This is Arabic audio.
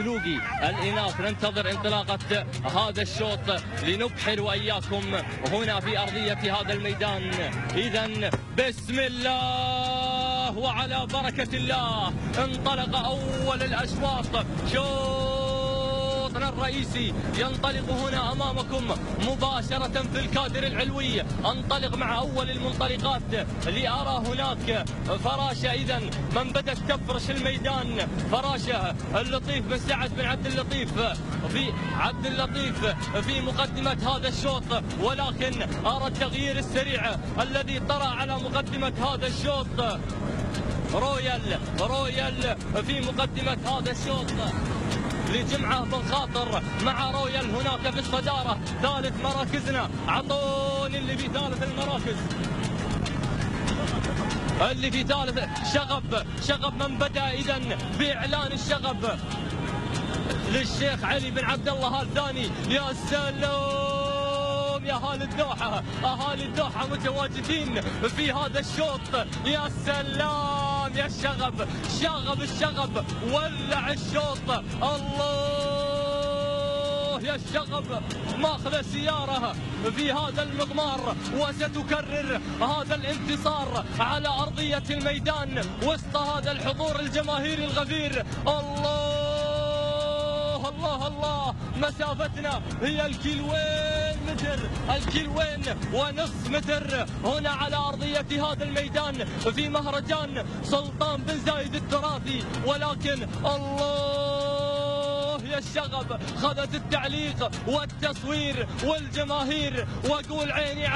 لوقي الإناث. ننتظر انطلاقة هذا الشوط لنبحر وإياكم هنا في أرضية هذا الميدان. إذا بسم الله وعلى بركة الله انطلق أول الأشواط. شوطنا الرئيسي ينطلق هنا أمامكم مباشرة في الكادر العلوي. انطلق مع أول المنطلقات لأرى هناك فراشة. إذا من بدأت تفرش الميدان فراشة اللطيف بن سعد بن عبد اللطيف في مقدمة هذا الشوط، ولكن أرى التغيير السريع الذي طرأ على مقدمة هذا الشوط. رويال في مقدمة هذا الشوط لجمعة بن خاطر مع رويال هناك في الصدارة. ثالث مراكزنا، عطوني اللي في ثالث المراكز، اللي في ثالث شغب من بدأ إذا بإعلان الشغب للشيخ علي بن عبد الله الثاني. يا سلام يا أهالي الدوحة، أهالي الدوحة متواجدين في هذا الشوط. يا سلام يا الشغب ولع الشوط. الله يا الشغب ماخذ سيارة في هذا المضمار، وستكرر هذا الانتصار على أرضية الميدان وسط هذا الحضور الجماهيري الغفير. الله مسافتنا هي الكيلوين ونصف متر هنا على أرضية هذا الميدان في مهرجان سلطان بن زايد التراثي. ولكن الله يا الشغب خذت التعليق والتصوير والجماهير، وقول عيني